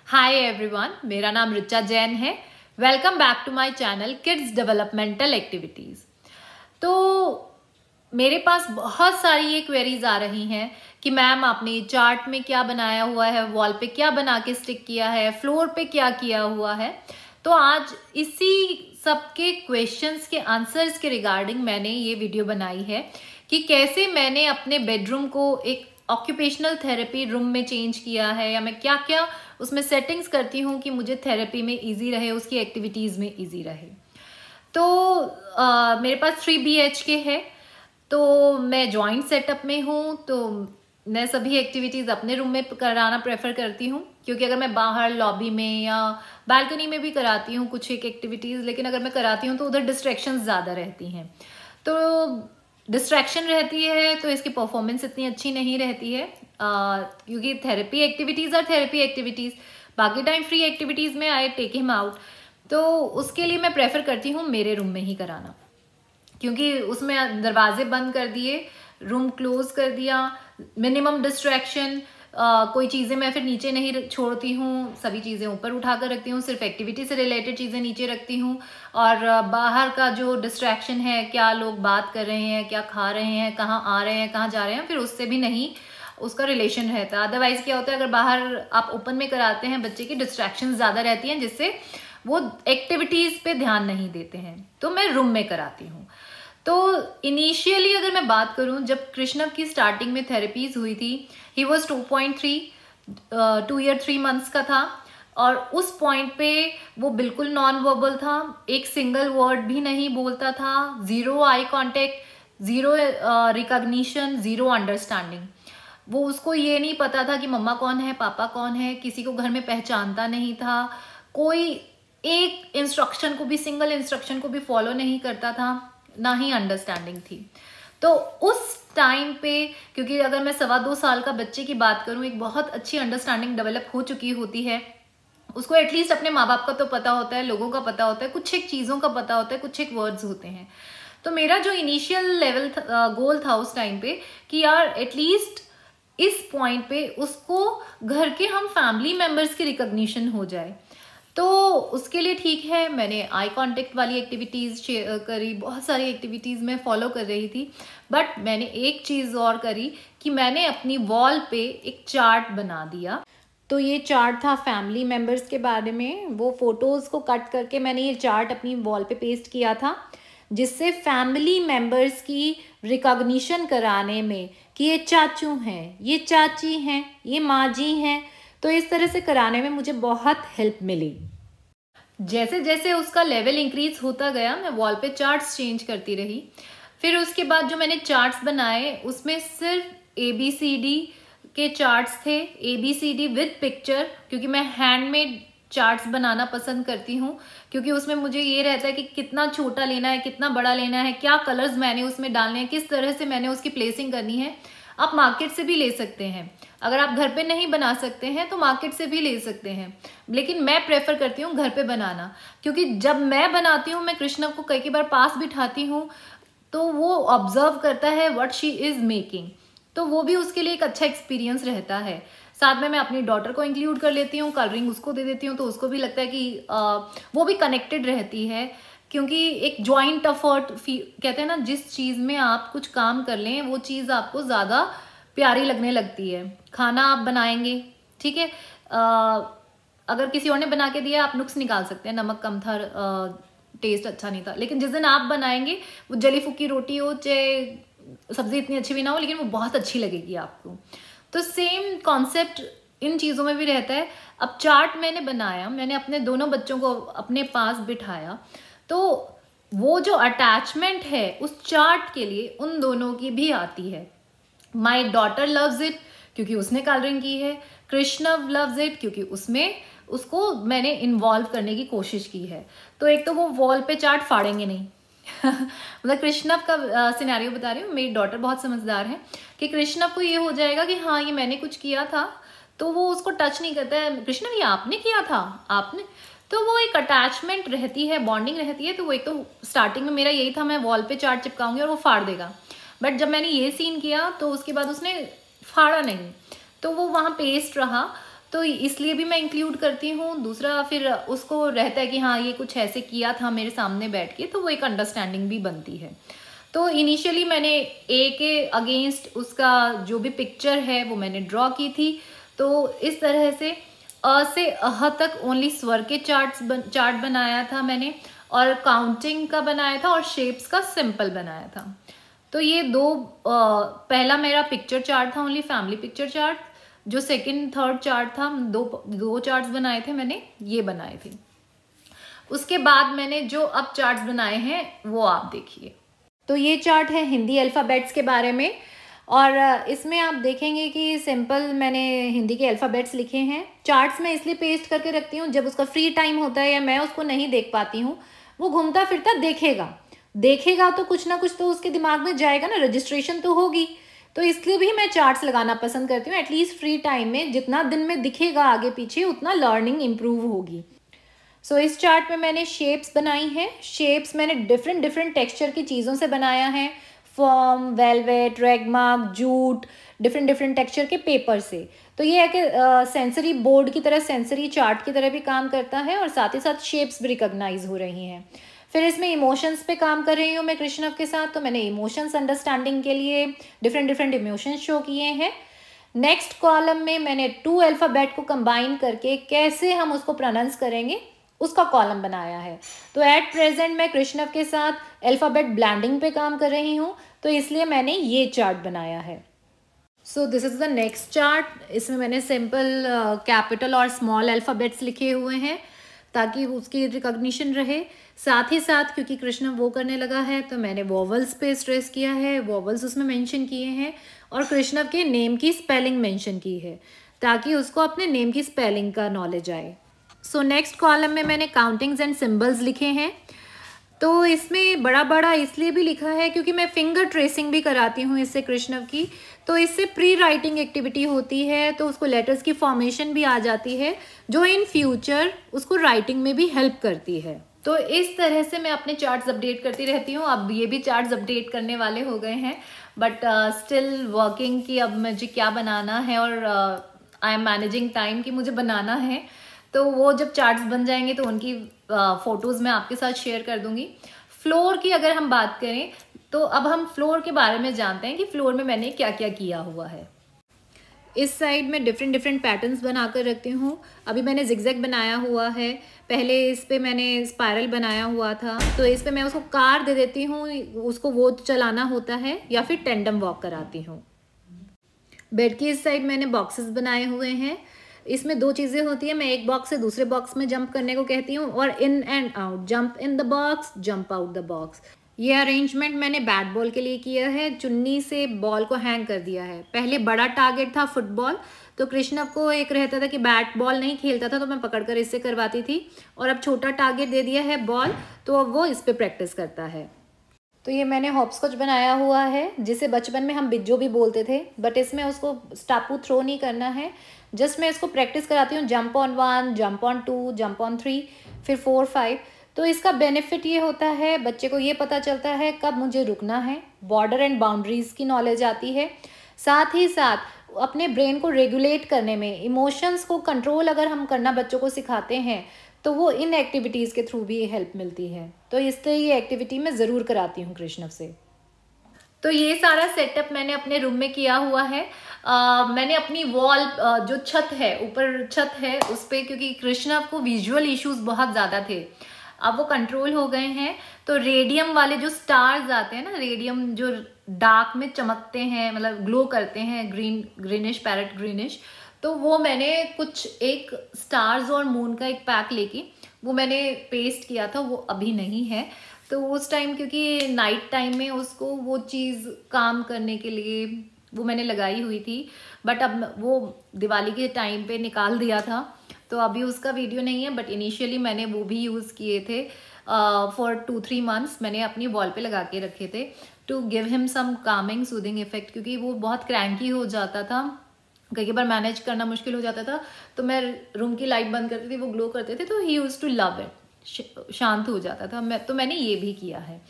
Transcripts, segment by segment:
Hi everyone, मेरा नाम ऋचा जैन है। Welcome back to my channel kids developmental activities. तो मेरे पास बहुत सारी ये क्वेरीज आ रही हैं कि मैम आपने चार्ट में क्या बनाया हुआ है, वॉल पे क्या बना के स्टिक किया है, फ्लोर पे क्या किया हुआ है। तो आज इसी सबके क्वेश्चंस के आंसर्स के रिगार्डिंग मैंने ये वीडियो बनाई है कि कैसे मैंने अपने बेडरूम को एक ऑक्यूपेशनल थेरेपी रूम में चेंज किया है, या मैं क्या क्या उसमें सेटिंग्स करती हूँ कि मुझे थेरेपी में इजी रहे, उसकी एक्टिविटीज़ में इजी रहे। तो मेरे पास 3 BHK है, तो मैं जॉइंट सेटअप में हूँ, तो मैं सभी एक्टिविटीज़ अपने रूम में कराना प्रेफर करती हूँ, क्योंकि अगर मैं बाहर लॉबी में या बालकनी में भी कराती हूँ कुछ एक एक्टिविटीज़, लेकिन अगर मैं कराती हूँ तो उधर डिस्ट्रैक्शंस ज़्यादा रहती हैं। तो डिस्ट्रैक्शन रहती है तो इसकी परफॉर्मेंस इतनी अच्छी नहीं रहती है, क्योंकि थेरेपी एक्टिविटीज़ और थेरेपी एक्टिविटीज़, बाकी टाइम फ्री एक्टिविटीज़ में आई टेक हिम आउट। तो उसके लिए मैं प्रेफर करती हूँ मेरे रूम में ही कराना, क्योंकि उसमें दरवाजे बंद कर दिए, रूम क्लोज कर दिया, मिनिमम डिस्ट्रैक्शन, कोई चीज़ें मैं फिर नीचे नहीं छोड़ती हूँ, सभी चीज़ें ऊपर उठा कर रखती हूँ, सिर्फ एक्टिविटी से रिलेटेड चीज़ें नीचे रखती हूँ। और बाहर का जो डिस्ट्रैक्शन है, क्या लोग बात कर रहे हैं, क्या खा रहे हैं, कहाँ आ रहे हैं, कहाँ जा रहे हैं, फिर उससे भी नहीं उसका रिलेशन रहता। अदरवाइज क्या होता है, अगर बाहर आप ओपन में कराते हैं, बच्चे की डिस्ट्रैक्शन ज़्यादा रहती हैं, जिससे वो एक्टिविटीज़ पे ध्यान नहीं देते हैं। तो मैं रूम में कराती हूँ। तो इनिशियली अगर मैं बात करूं, जब कृष्णव की स्टार्टिंग में थेरेपीज हुई थी, ही वॉज 2.3, 2 ईयर 3 मंथ्स का था, और उस पॉइंट पे वो बिल्कुल नॉन वर्बल था, एक सिंगल वर्ड भी नहीं बोलता था, zero eye contact, zero recognition, zero understanding. वो उसको ये नहीं पता था कि मम्मा कौन है, पापा कौन है, किसी को घर में पहचानता नहीं था, कोई एक इंस्ट्रक्शन को भी, सिंगल इंस्ट्रक्शन को भी फॉलो नहीं करता था, ना ही अंडरस्टैंडिंग थी। तो उस टाइम पे, क्योंकि अगर मैं 2.25 साल का बच्चे की बात करूं, एक बहुत अच्छी अंडरस्टैंडिंग डेवलप हो चुकी होती है, उसको एटलीस्ट अपने माँ बाप का तो पता होता है, लोगों का पता होता है, कुछ एक चीज़ों का पता होता है, कुछ एक वर्ड्स होते हैं। तो मेरा जो इनिशियल लेवल गोल था उस टाइम पे कि यार एटलीस्ट इस पॉइंट पे उसको घर के हम फैमिली मेम्बर्स की रिकॉग्निशन हो जाए। तो उसके लिए ठीक है, मैंने आई कांटेक्ट वाली एक्टिविटीज़ करी, बहुत सारी एक्टिविटीज़ मैं फॉलो कर रही थी। बट मैंने एक चीज़ और करी कि मैंने अपनी वॉल पे एक चार्ट बना दिया। तो ये चार्ट था फैमिली मेम्बर्स के बारे में, वो फोटोज़ को कट करके मैंने ये चार्ट अपनी वॉल पे पेस्ट किया था, जिससे फैमिली मेम्बर्स की रिकॉग्निशन कराने में कि ये चाचू हैं, ये चाची हैं, ये माँ जी हैं, तो इस तरह से कराने में मुझे बहुत हेल्प मिली। जैसे जैसे उसका लेवल इंक्रीज होता गया, मैं वॉल पे चार्ट्स चेंज करती रही। फिर उसके बाद जो मैंने चार्ट्स बनाए, उसमें सिर्फ ABCD के चार्ट्स थे, ABCD विद पिक्चर, क्योंकि मैं हैंडमेड चार्ट्स बनाना पसंद करती हूँ, क्योंकि उसमें मुझे ये रहता है कि कितना छोटा लेना है, कितना बड़ा लेना है, क्या कलर्स मैंने उसमें डालने हैं, किस तरह से मैंने उसकी प्लेसिंग करनी है। आप मार्केट से भी ले सकते हैं, अगर आप घर पे नहीं बना सकते हैं तो मार्केट से भी ले सकते हैं, लेकिन मैं प्रेफर करती हूँ घर पे बनाना, क्योंकि जब मैं बनाती हूँ, मैं कृष्णव को कई बार पास बिठाती हूँ, तो वो ऑब्जर्व करता है व्हाट शी इज मेकिंग, तो वो भी उसके लिए एक अच्छा एक्सपीरियंस रहता है। साथ में मैं अपनी डॉटर को इंक्लूड कर लेती हूँ, कलरिंग उसको दे देती हूँ, तो उसको भी लगता है कि वो भी कनेक्टेड रहती है, क्योंकि एक जॉइंट एफर्ट कहते हैं ना, जिस चीज़ में आप कुछ काम कर लें वो चीज़ आपको ज़्यादा प्यारी लगने लगती है। खाना आप बनाएंगे, ठीक है, अगर किसी और ने बना के दिया आप नुक्स निकाल सकते हैं, नमक कम था, टेस्ट अच्छा नहीं था, लेकिन जिस दिन आप बनाएंगे, वो जली फूकी रोटी हो, चाहे सब्जी इतनी अच्छी भी ना हो, लेकिन वो बहुत अच्छी लगेगी आपको। तो सेम कॉन्सेप्ट इन चीज़ों में भी रहता है। अब चार्ट मैंने बनाया, मैंने अपने दोनों बच्चों को अपने पास बिठाया, तो वो जो अटैचमेंट है उस चार्ट के लिए उन दोनों की भी आती है। माई डॉटर लव्स इट क्योंकि उसने कलरिंग की है, कृष्णव लव्स इट क्योंकि उसमें उसको मैंने इन्वॉल्व करने की कोशिश की है। तो एक तो वो वॉल पे चार्ट फाड़ेंगे नहीं मतलब कृष्णव का सिनेरियो बता रही हूँ, मेरी डॉटर बहुत समझदार है कि कृष्णव को ये हो जाएगा कि हाँ ये मैंने कुछ किया था, तो वो उसको टच नहीं करता है, कृष्णव ये आपने किया था, आपने, तो वो एक अटैचमेंट रहती है, बॉन्डिंग रहती है। तो वो एक तो स्टार्टिंग में मेरा यही था, मैं वॉल पे चार्ट चिपकाऊंगी और वो फाड़ देगा, बट जब मैंने ये सीन किया तो उसके बाद उसने फाड़ा नहीं, तो वो वहाँ पेस्ट रहा। तो इसलिए भी मैं इंक्लूड करती हूँ। दूसरा फिर उसको रहता है कि हाँ ये कुछ ऐसे किया था मेरे सामने बैठ के, तो वो एक अंडरस्टैंडिंग भी बनती है। तो इनिशियली मैंने ए के अगेंस्ट उसका जो भी पिक्चर है वो मैंने ड्रॉ की थी। तो इस तरह से अ से अह तक ओनली स्वर के चार्ट बनाया था मैंने, और काउंटिंग का बनाया था, और शेप्स का सिंपल बनाया था। तो ये पहला मेरा पिक्चर चार्ट था, ओनली फैमिली पिक्चर चार्ट। जो सेकंड थर्ड चार्ट था, दो चार्ट्स बनाए थे मैंने, ये बनाए थे। उसके बाद मैंने जो अब चार्ट्स बनाए हैं वो आप देखिए। तो ये चार्ट है हिंदी अल्फ़ाबेट्स के बारे में, और इसमें आप देखेंगे कि सिंपल मैंने हिंदी के अल्फ़ाबेट्स लिखे हैं। चार्ट्स में इसलिए पेस्ट करके रखती हूँ, जब उसका फ्री टाइम होता है या मैं उसको नहीं देख पाती हूँ, वो घूमता फिरता देखेगा तो कुछ ना कुछ तो उसके दिमाग में जाएगा ना, रजिस्ट्रेशन तो होगी। तो इसलिए भी मैं चार्ट्स लगाना पसंद करती हूँ। एटलीस्ट फ्री टाइम में जितना दिन में दिखेगा आगे पीछे, उतना लर्निंग इम्प्रूव होगी। सो इस चार्ट में मैंने शेप्स बनाई हैं। शेप्स मैंने डिफरेंट टेक्सचर की चीज़ों से बनाया है, फॉर्म, वेलवेट, रेगमार्क, जूट, डिफरेंट टेक्सचर के पेपर से। तो ये है कि सेंसरी बोर्ड की तरह, सेंसरी चार्ट की तरह भी काम करता है, और साथ ही साथ शेप्स भी रिकॉग्नाइज हो रही हैं। फिर इसमें इमोशंस पे काम कर रही हूँ मैं कृष्णव के साथ, तो मैंने इमोशंस अंडरस्टैंडिंग के लिए डिफरेंट इमोशंस शो किए हैं। नेक्स्ट कॉलम में मैंने 2 अल्फ़ाबेट को कंबाइन करके कैसे हम उसको प्रोनाउंस करेंगे उसका कॉलम बनाया है। तो एट प्रेजेंट मैं कृष्णव के साथ अल्फ़ाबेट ब्लैंडिंग पे काम कर रही हूँ, तो इसलिए मैंने ये चार्ट बनाया है। So this is the next chart. इसमें मैंने सिंपल कैपिटल और स्मॉल अल्फ़ाबेट्स लिखे हुए हैं ताकि उसकी रिकॉग्निशन रहे। साथ ही साथ क्योंकि कृष्णव वो करने लगा है, तो मैंने वॉवल्स पे स्ट्रेस किया है, वॉवल्स उसमें मेंशन किए हैं, और कृष्णव के नेम की स्पेलिंग मेंशन की है ताकि उसको अपने नेम की स्पेलिंग का नॉलेज आए। सो नेक्स्ट कॉलम में मैंने काउंटिंग्स एंड सिंबल्स लिखे हैं। तो इसमें बड़ा इसलिए भी लिखा है क्योंकि मैं फिंगर ट्रेसिंग भी कराती हूँ इससे कृष्णव की। तो इससे प्री राइटिंग एक्टिविटी होती है, तो उसको लेटर्स की फॉर्मेशन भी आ जाती है, जो इन फ्यूचर उसको राइटिंग में भी हेल्प करती है। तो इस तरह से मैं अपने चार्ट्स अपडेट करती रहती हूँ। अब ये भी चार्ट्स अपडेट करने वाले हो गए हैं, बट स्टिल वर्किंग कि अब मुझे क्या बनाना है, और आई एम मैनेजिंग टाइम कि मुझे बनाना है। तो वो जब चार्ट्स बन जाएंगे तो उनकी फ़ोटोज़ मैं आपके साथ शेयर कर दूंगी। फ्लोर की अगर हम बात करें, तो अब हम फ्लोर के बारे में जानते हैं कि फ्लोर में मैंने क्या क्या किया हुआ है। इस साइड में डिफरेंट पैटर्न्स बनाकर रखती हूँ। अभी मैंने जिगजैग बनाया हुआ है, पहले इस पे मैंने स्पायरल बनाया हुआ था, तो इस पे मैं उसको कार दे देती हूँ, उसको वो चलाना होता है, या फिर टेंडम वॉक कराती हूँ। बेड की इस साइड मैंने बॉक्सेस बनाए हुए हैं। इसमें 2 चीज़ें होती है, मैं एक बॉक्स से दूसरे बॉक्स में जंप करने को कहती हूँ, और in and out, jump in the box, jump out the box. ये अरेंजमेंट मैंने बैट बॉल के लिए किया है। चुन्नी से बॉल को हैंग कर दिया है। पहले बड़ा टारगेट था फुटबॉल, तो कृष्णव को एक रहता था कि बैट बॉल नहीं खेलता था, तो मैं पकड़कर इससे करवाती थी, और अब छोटा टारगेट दे दिया है बॉल, तो अब वो इस पर प्रैक्टिस करता है। तो ये मैंने हॉपस्कॉच बनाया हुआ है, जिसे बचपन में हम बिज्जो भी बोलते थे, बट इसमें उसको स्टापू थ्रो नहीं करना है। जस्ट मैं इसको प्रैक्टिस कराती हूँ, jump on 1, jump on 2, jump on 3, फिर 4, 5। तो इसका बेनिफिट ये होता है, बच्चे को ये पता चलता है कब मुझे रुकना है, बॉर्डर एंड बाउंड्रीज की नॉलेज आती है। साथ ही साथ अपने ब्रेन को रेगुलेट करने में, इमोशंस को कंट्रोल अगर हम करना बच्चों को सिखाते हैं, तो वो इन एक्टिविटीज़ के थ्रू भी हेल्प मिलती है। तो इसलिए ये एक्टिविटी मैं ज़रूर कराती हूँ कृष्णव से। तो ये सारा सेटअप मैंने अपने रूम में किया हुआ है। मैंने अपनी वॉल, जो छत है, ऊपर छत है, उस पर, क्योंकि कृष्णव को विजुअल इश्यूज बहुत ज़्यादा थे, अब वो कंट्रोल हो गए हैं। तो रेडियम वाले जो स्टार्स आते हैं ना, रेडियम जो डार्क में चमकते हैं, मतलब ग्लो करते हैं, ग्रीनिश, पैरेट ग्रीनिश, तो वो मैंने कुछ एक स्टार्स और मून का एक पैक लेके वो मैंने पेस्ट किया था, वो अभी नहीं है। तो उस टाइम क्योंकि नाइट टाइम में उसको वो चीज़ काम करने के लिए वो मैंने लगाई हुई थी, बट अब वो दिवाली के टाइम पे निकाल दिया था, तो अभी उसका वीडियो नहीं है। बट इनिशियली मैंने वो भी यूज़ किए थे फॉर 2-3 मंथ्स, मैंने अपनी वॉल पे लगा के रखे थे to give him some calming soothing effect, क्योंकि वो बहुत क्रैंकी हो जाता था, कई बार मैनेज करना मुश्किल हो जाता था। तो मैं रूम की लाइट बंद करती थी, वो ग्लो करते थे, तो he used to love it, शांत हो जाता था। मैंने ये भी किया है।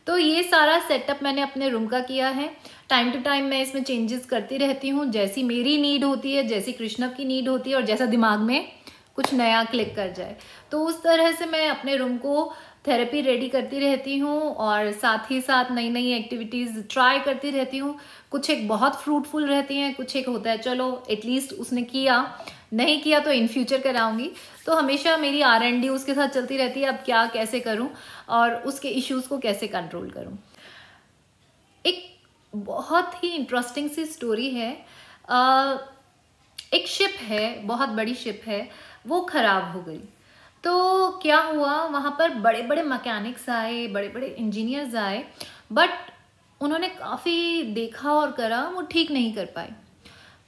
तो ये सारा सेटअप मैंने अपने रूम का किया है। टाइम टू टाइम मैं इसमें चेंजेस करती रहती हूँ, जैसी मेरी नीड होती है, जैसी कृष्णव की नीड होती है और जैसा दिमाग में कुछ नया क्लिक कर जाए। तो उस तरह से मैं अपने रूम को थेरेपी रेडी करती रहती हूँ और साथ ही साथ नई नई एक्टिविटीज़ ट्राई करती रहती हूँ। कुछ एक बहुत फ्रूटफुल रहती हैं, कुछ एक होता है चलो एटलीस्ट उसने किया, नहीं किया तो इन फ्यूचर कराऊंगी। तो हमेशा मेरी R&D उसके साथ चलती रहती है, अब क्या कैसे करूं और उसके इश्यूज को कैसे कंट्रोल करूं। एक बहुत ही इंटरेस्टिंग सी स्टोरी है। एक शिप है, बहुत बड़ी शिप है, वो खराब हो गई। तो क्या हुआ, वहाँ पर बड़े बड़े मैकेनिक्स आए, बड़े बड़े इंजीनियर्स आए, बट उन्होंने काफ़ी देखा और करा, वो ठीक नहीं कर पाए।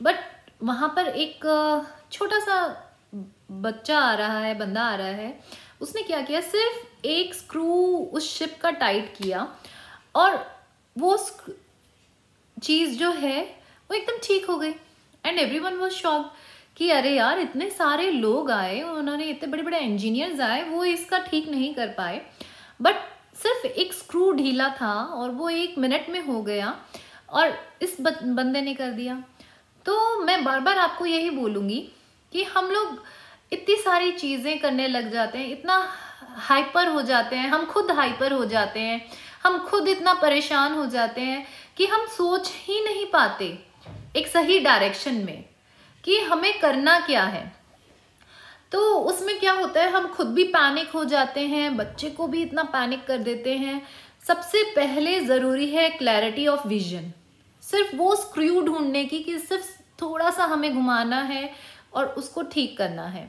बट वहाँ पर एक छोटा सा बच्चा आ रहा है, बंदा आ रहा है, उसने क्या किया, सिर्फ एक स्क्रू उस शिप का टाइट किया और वो चीज़ जो है वो एकदम ठीक हो गई। एंड एवरीवन वाज शॉक्ड कि अरे यार, इतने सारे लोग आए, उन्होंने इतने बड़े बड़े इंजीनियर्स आए, वो इसका ठीक नहीं कर पाए, बट सिर्फ एक स्क्रू ढीला था और वो 1 मिनट में हो गया और इस बंदे ने कर दिया। तो मैं बार बार आपको यही बोलूँगी कि हम लोग इतनी सारी चीज़ें करने लग जाते हैं, इतना हाइपर हो जाते हैं, हम खुद हाइपर हो जाते हैं, हम खुद इतना परेशान हो जाते हैं कि हम सोच ही नहीं पाते एक सही डायरेक्शन में कि हमें करना क्या है। तो उसमें क्या होता है, हम खुद भी पैनिक हो जाते हैं, बच्चे को भी इतना पैनिक कर देते हैं। सबसे पहले ज़रूरी है क्लैरिटी ऑफ विजन, सिर्फ वो स्क्रू ढूंढने की कि सिर्फ थोड़ा सा हमें घुमाना है और उसको ठीक करना है,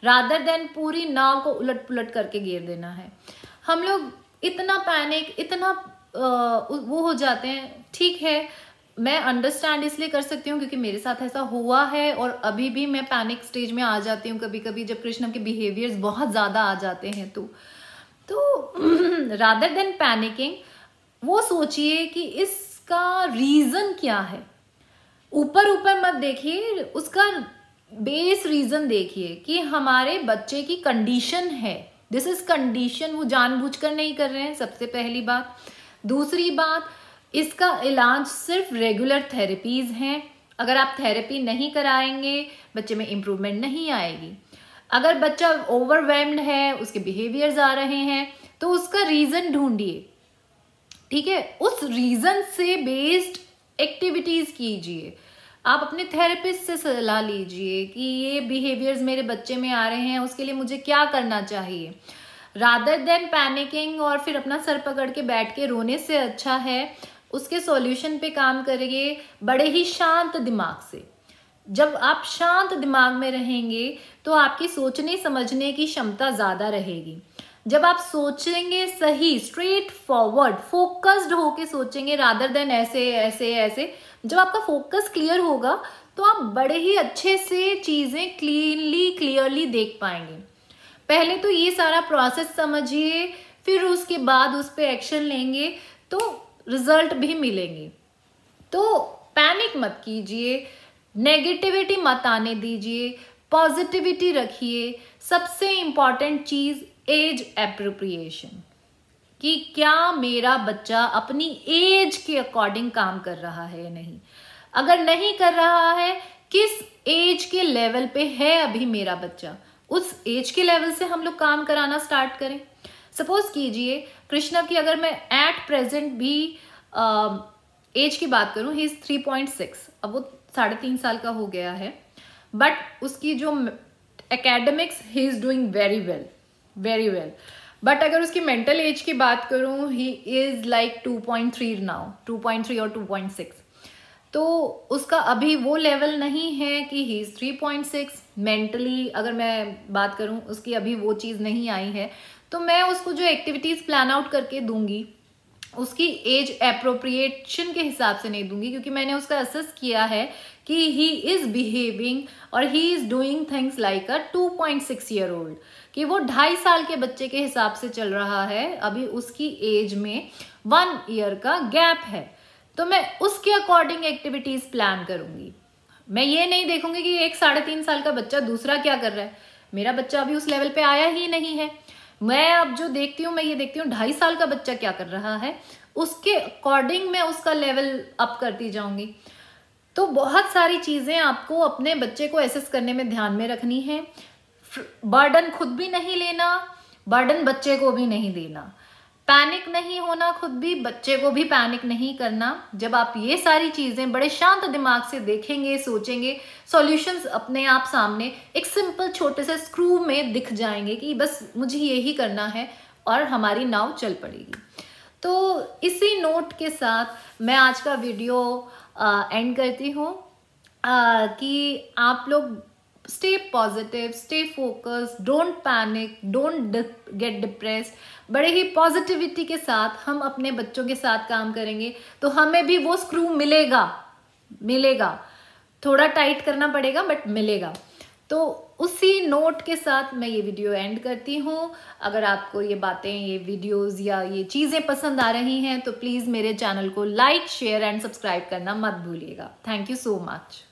रादर देन पूरी नाव को उलट पुलट करके गिर देना है। हम लोग इतना पैनिक, इतना वो हो जाते हैं। ठीक है, मैं अंडरस्टैंड इसलिए कर सकती हूँ क्योंकि मेरे साथ ऐसा हुआ है और अभी भी मैं पैनिक स्टेज में आ जाती हूँ कभी कभी, जब कृष्णम के बिहेवियर्स बहुत ज़्यादा आ जाते हैं। तो रादर देन पैनिकिंग, वो सोचिए कि इसका रीज़न क्या है। ऊपर ऊपर मत देखिए, उसका बेस रीज़न देखिए कि हमारे बच्चे की कंडीशन है, दिस इज़ कंडीशन, वो जानबूझकर नहीं कर रहे हैं, सबसे पहली बात। दूसरी बात, इसका इलाज सिर्फ रेगुलर थेरेपीज़ हैं। अगर आप थेरेपी नहीं कराएंगे, बच्चे में इम्प्रूवमेंट नहीं आएगी। अगर बच्चा ओवरवेल्म्ड है, उसके बिहेवियर्स आ रहे हैं, तो उसका रीज़न ढूंढिए, ठीक है, उस रीज़न से बेस्ड एक्टिविटीज़ कीजिए। आप अपने थेरेपिस्ट से सलाह लीजिए कि ये बिहेवियर्स मेरे बच्चे में आ रहे हैं, उसके लिए मुझे क्या करना चाहिए। रादर देन पैनिकिंग और फिर अपना सर पकड़ के बैठ के रोने से अच्छा है उसके सॉल्यूशन पे काम करिए बड़े ही शांत दिमाग से। जब आप शांत दिमाग में रहेंगे तो आपकी सोचने समझने की क्षमता ज़्यादा रहेगी। जब आप सोचेंगे सही, स्ट्रेट फॉरवर्ड, फोकस्ड होके सोचेंगे रादर देन ऐसे ऐसे ऐसे, जब आपका फोकस क्लियर होगा तो आप बड़े ही अच्छे से चीज़ें क्लियरली देख पाएंगे। पहले तो ये सारा प्रोसेस समझिए, फिर उसके बाद उस पर एक्शन लेंगे तो रिजल्ट भी मिलेंगे। तो पैनिक मत कीजिए, नेगेटिविटी मत आने दीजिए, पॉजिटिविटी रखिए। सबसे इम्पॉर्टेंट चीज़ एज एप्रोप्रिएशन, कि क्या मेरा बच्चा अपनी एज के अकॉर्डिंग काम कर रहा है या नहीं। अगर नहीं कर रहा है, किस एज के लेवल पे है अभी मेरा बच्चा, उस एज के लेवल से हम लोग काम कराना स्टार्ट करें। सपोज कीजिए कृष्णव की अगर मैं एट प्रेजेंट भी एज की बात करूं, ही इज 3.6, अब वो 3.5 साल का हो गया है, बट उसकी जो academics he is doing very well. But अगर उसकी मेंटल एज की बात करूं, ही इज लाइक 2.3 नाउ, 2.3 और 2.6। तो उसका अभी वो लेवल नहीं है कि ही इज 3.6। मेंटली अगर मैं बात करूं, उसकी अभी वो चीज़ नहीं आई है। तो मैं उसको जो एक्टिविटीज़ प्लान आउट करके दूंगी, उसकी एज एप्रोप्रिएशन के हिसाब से नहीं दूंगी, क्योंकि मैंने उसका असेस किया है कि ही इज़ बिहेविंग और he is doing things like a 2.6 year old, कि वो 2.5 साल के बच्चे के हिसाब से चल रहा है। अभी उसकी एज में 1 ईयर का गैप है, तो मैं उसके अकॉर्डिंग एक्टिविटीज़ प्लान करूंगी। मैं ये नहीं देखूंगी कि एक 3.5 साल का बच्चा दूसरा क्या कर रहा है, मेरा बच्चा अभी उस लेवल पे आया ही नहीं है। मैं अब जो देखती हूँ, मैं ये देखती हूँ 2.5 साल का बच्चा क्या कर रहा है, उसके अकॉर्डिंग मैं उसका लेवल अप करती जाऊंगी। तो बहुत सारी चीज़ें आपको अपने बच्चे को एसेस करने में ध्यान में रखनी है। बर्डन खुद भी नहीं लेना, बर्डन बच्चे को भी नहीं देना, पैनिक नहीं होना, खुद भी बच्चे को भी पैनिक नहीं करना। जब आप ये सारी चीज़ें बड़े शांत दिमाग से देखेंगे, सोचेंगे, सॉल्यूशंस अपने आप सामने एक सिंपल छोटे से स्क्रू में दिख जाएंगे कि बस मुझे यही करना है और हमारी नाव चल पड़ेगी। तो इसी नोट के साथ मैं आज का वीडियो एंड करती हूँ कि आप लोग stay positive, stay focused, don't panic, don't get depressed. बड़े ही पॉजिटिविटी के साथ हम अपने बच्चों के साथ काम करेंगे तो हमें भी वो स्क्रू मिलेगा। थोड़ा टाइट करना पड़ेगा बट मिलेगा। तो उसी नोट के साथ मैं ये वीडियो एंड करती हूँ। अगर आपको ये बातें, ये वीडियोस या ये चीज़ें पसंद आ रही हैं तो प्लीज़ मेरे चैनल को लाइक, शेयर एंड सब्सक्राइब करना मत भूलिएगा। Thank you so much.